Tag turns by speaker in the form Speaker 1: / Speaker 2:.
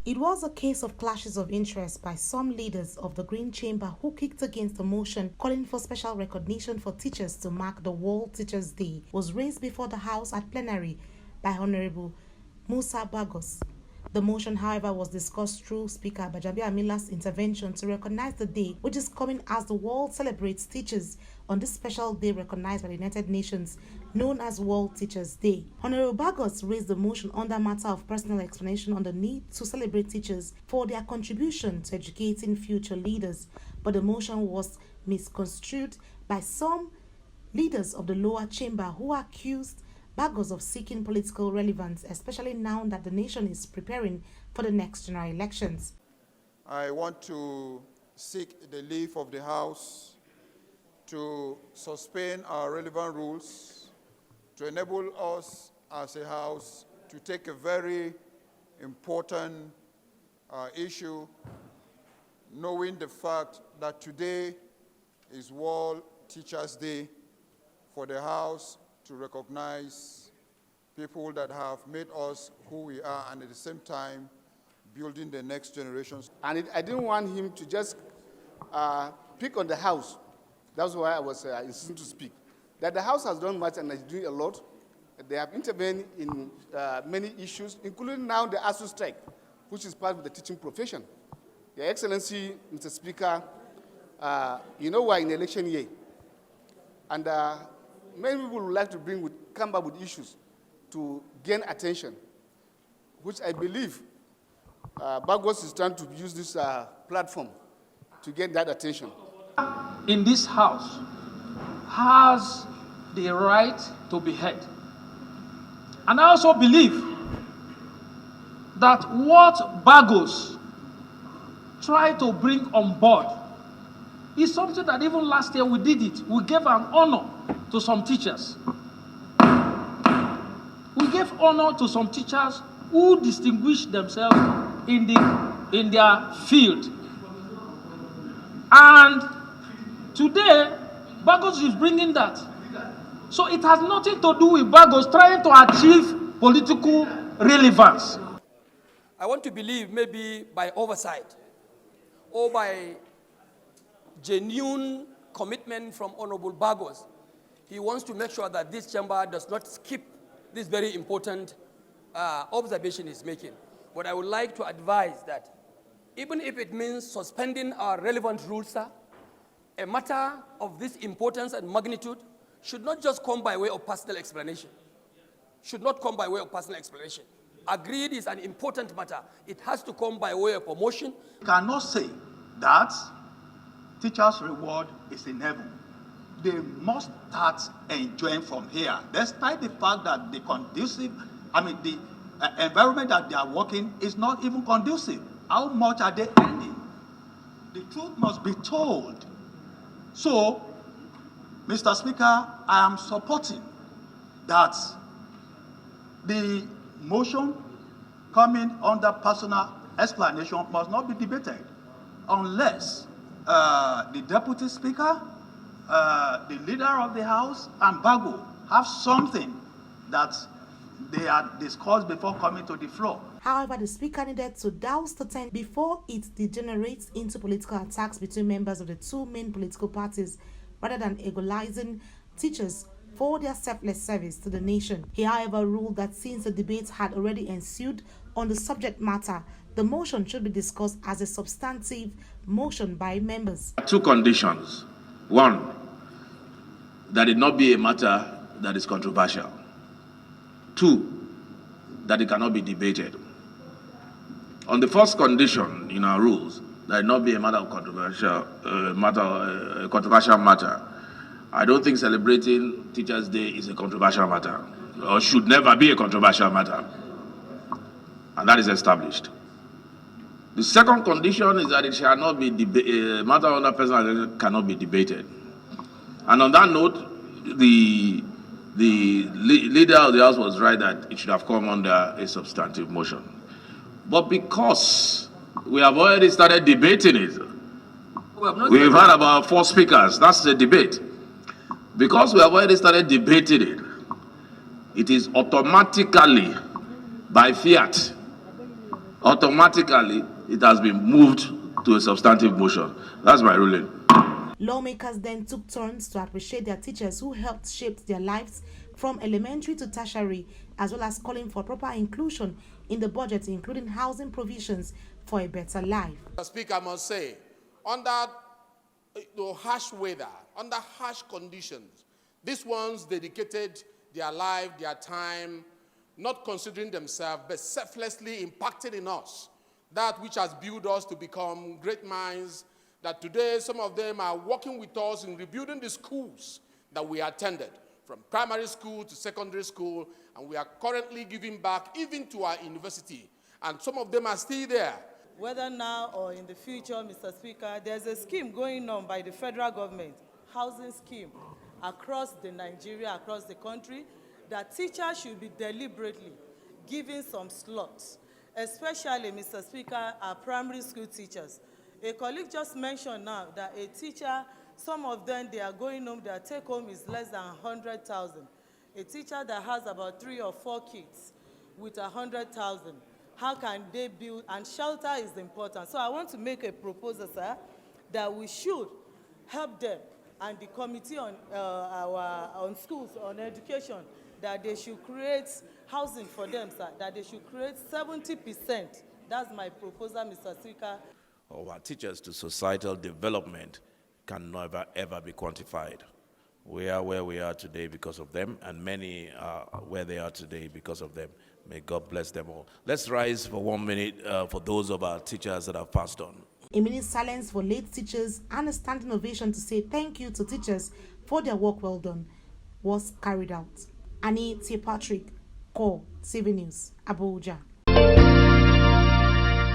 Speaker 1: It was a case of clashes of interest by some leaders of the Green Chamber who kicked against the motion calling for special recognition for teachers to mark the World Teachers' Day was raised before the House at plenary by Honorable Musa Bagos. The motion, however, was discussed through Speaker Gbajabiamila's intervention to recognize the day, which is coming as the world celebrates teachers on this special day recognized by the United Nations, known as World Teachers' Day. Honorable Bagos raised the motion under matter of personal explanation on the need to celebrate teachers for their contribution to educating future leaders, but the motion was misconstrued by some leaders of the lower chamber who accused Bagos of seeking political relevance, especially now that the nation is preparing for the next general elections.
Speaker 2: I want to seek the leave of the House to suspend our relevant rules to enable us as a House to take a very important issue, knowing the fact that today is World Teachers' Day, for the House to recognize people that have made us who we are, and at the same time building the next generations.
Speaker 3: And I didn't want him to just pick on the House. That's why I was insisting to speak. That the House has done much and is doing a lot. They have intervened in many issues, including now the ASU strike, which is part of the teaching profession. Your Excellency, Mr. Speaker, you know we're in election year. And many people would like to come up with issues to gain attention, which I believe Bagos is trying to use this platform to get that attention.
Speaker 4: In this House has the right to be heard. And I also believe that what Bagos tried to bring on board is something that even last year we did it. We gave an honor to some teachers. We gave honor to some teachers who distinguished themselves in their field. And today, Bagos is bringing that. So it has nothing to do with Bagos trying to achieve political relevance.
Speaker 5: I want to believe maybe by oversight or by genuine commitment from Honorable Bagos, he wants to make sure that this chamber does not skip this very important observation he's making. But I would like to advise that even if it means suspending our relevant rules, sir, a matter of this importance and magnitude should not just come by way of personal explanation. Should not come by way of personal explanation. Agreed is an important matter. It has to come by way of promotion.
Speaker 6: You cannot say that teachers' reward is in heaven. They must start enjoying from here, despite the fact that the environment that they are working is not even conducive. How much are they earning? The truth must be told. So, Mr. Speaker, I am supporting that the motion coming under personal explanation must not be debated unless the Deputy Speaker, the Leader of the House, and Bago have something that they had discussed before coming to the floor.
Speaker 1: However, the Speaker needed to douse the tent before it degenerates into political attacks between members of the two main political parties, rather than equalizing teachers for their selfless service to the nation. He, however, ruled that since the debate had already ensued on the subject matter, the motion should be discussed as a substantive motion by members.
Speaker 7: Two conditions. One, that it not be a matter that is controversial. Two, that it cannot be debated. On the first condition in our rules, that it not be a matter of controversial matter, I don't think celebrating Teachers' Day is a controversial matter, or should never be a controversial matter, and that is established. The second condition is that it shall not be a matter under personal cannot be debated. And on that note, the leader of the House was right that it should have come under a substantive motion. But because we have already started debating it, we've had about 4 speakers, that's the debate. Because we have already started debating it, it is automatically, by fiat, automatically it has been moved to a substantive motion. That's my ruling.
Speaker 1: Lawmakers then took turns to appreciate their teachers who helped shape their lives from elementary to tertiary, as well as calling for proper inclusion in the budget, including housing provisions for a better life.
Speaker 8: The Speaker must say, under harsh weather, under harsh conditions, these ones dedicated their life, their time, not considering themselves, but selflessly impacting in us that which has built us to become great minds, that today some of them are working with us in rebuilding the schools that we attended, from primary school to secondary school, and we are currently giving back even to our university, and some of them are still there.
Speaker 9: Whether now or in the future, Mr. Speaker, there's a scheme going on by the federal government, housing scheme, across Nigeria, across the country, that teachers should be deliberately given some slots, especially, Mr. Speaker, our primary school teachers. A colleague just mentioned now that a teacher, some of them, they are going home, their take home is less than 100,000. A teacher that has about 3 or 4 kids with 100,000, how can they build? And shelter is important. So I want to make a proposal, sir, that we should help them, and the committee on schools, on education, that they should create housing for them, sir, that they should create 70%. That's my proposal, Mr. Speaker.
Speaker 10: Our teachers to societal development can never, ever be quantified. We are where we are today because of them, and many are where they are today because of them. May God bless them all. Let's rise for 1 minute for those of our teachers that have passed on.
Speaker 1: A minute silence for late teachers and a standing ovation to say thank you to teachers for their work well done was carried out. Annie T. Patrick, Core TV News, Abuja.